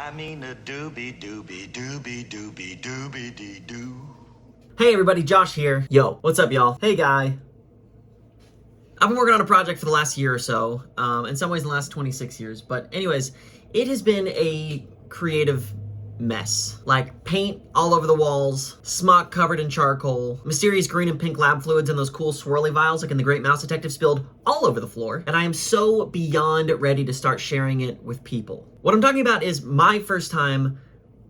I mean a doobie doobie doobie doobie doobie dee doo. Hey everybody, Josh here. Yo, what's up y'all? Hey guy. I've been working on a project for the last year or so, in some ways the last 26 years, but anyways, it has been a creative mess. Like paint all over the walls, smock covered in charcoal, mysterious green and pink lab fluids and those cool swirly vials like in The Great Mouse Detective spilled all over the floor, and I am so beyond ready to start sharing it with people. What I'm talking about is my first time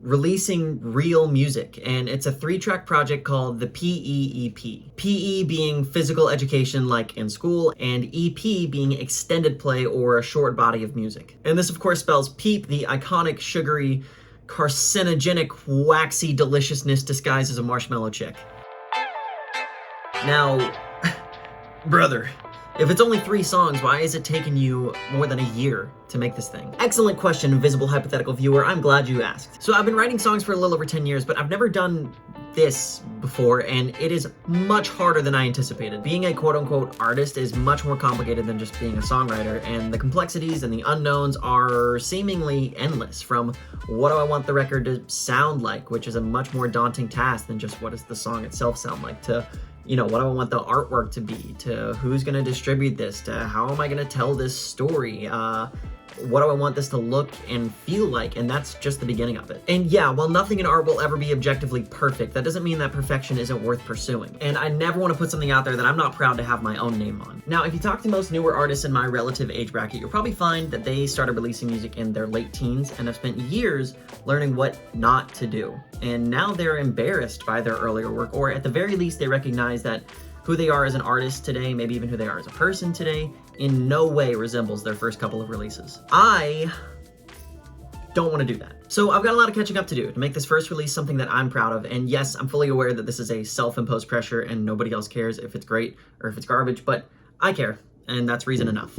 releasing real music, and it's a 3-track project called the P.E.E.P. P.E. being physical education like in school, and E.P. being extended play or a short body of music. And this of course spells P.E.E.P, the iconic sugary, carcinogenic, waxy deliciousness disguised as a marshmallow chick. Now, brother, if it's only 3 songs, why is it taking you more than a year to make this thing? Excellent question, invisible hypothetical viewer. I'm glad you asked. So I've been writing songs for a little over 10 years, but I've never done this before, and it is much harder than I anticipated. Being a quote-unquote artist is much more complicated than just being a songwriter, and the complexities and the unknowns are seemingly endless, from what do I want the record to sound like, which is a much more daunting task than just what does the song itself sound like, to what do I want the artwork to be, to who's gonna distribute this, to how am I gonna tell this story, what do I want this to look and feel like, and that's just the beginning of it. And yeah, while nothing in art will ever be objectively perfect, that doesn't mean that perfection isn't worth pursuing. And I never want to put something out there that I'm not proud to have my own name on. Now, if you talk to most newer artists in my relative age bracket, you'll probably find that they started releasing music in their late teens and have spent years learning what not to do. And now they're embarrassed by their earlier work, or at the very least, they recognize that who they are as an artist today, maybe even who they are as a person today, in no way resembles their first couple of releases. I don't want to do that. So I've got a lot of catching up to do to make this first release something that I'm proud of. And yes, I'm fully aware that this is a self-imposed pressure and nobody else cares if it's great or if it's garbage, but I care, and that's reason enough.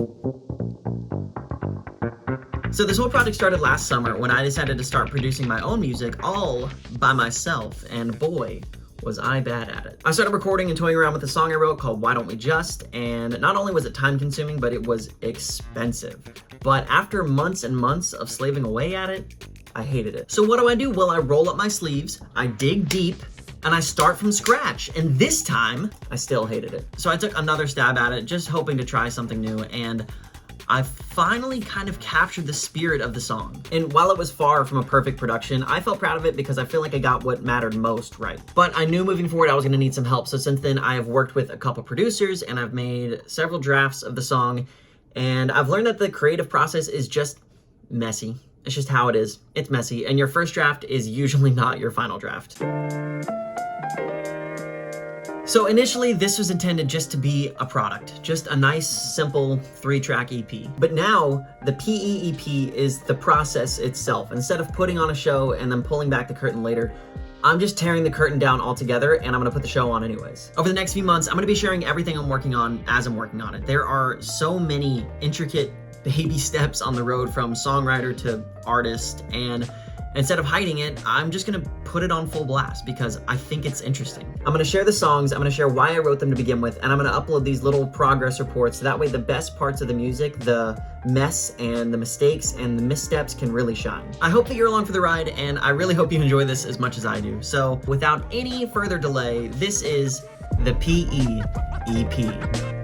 So this whole project started last summer when I decided to start producing my own music all by myself, and boy, was I bad at it. I started recording and toying around with a song I wrote called Why Don't We Just, and not only was it time consuming, but it was expensive. But after months and months of slaving away at it, I hated it. So what do? Well, I roll up my sleeves, I dig deep, and I start from scratch. And this time, I still hated it. So I took another stab at it, just hoping to try something new, and I finally kind of captured the spirit of the song. And while it was far from a perfect production, I felt proud of it because I feel like I got what mattered most right. But I knew moving forward I was gonna need some help, so since then I have worked with a couple producers and I've made several drafts of the song, and I've learned that the creative process is just messy. It's just how it is. It's messy, and your first draft is usually not your final draft. So initially, this was intended just to be a product, just a nice, simple 3-track EP. But now, the P.E.E.P. is the process itself. Instead of putting on a show and then pulling back the curtain later, I'm just tearing the curtain down altogether, and I'm gonna put the show on anyways. Over the next few months, I'm gonna be sharing everything I'm working on as I'm working on it. There are so many intricate baby steps on the road from songwriter to artist, and instead of hiding it, I'm just gonna put it on full blast because I think it's interesting. I'm gonna share the songs, I'm gonna share why I wrote them to begin with, and I'm gonna upload these little progress reports so that way the best parts of the music, the mess and the mistakes and the missteps can really shine. I hope that you're along for the ride, and I really hope you enjoy this as much as I do. So without any further delay, this is the P.E.E.P.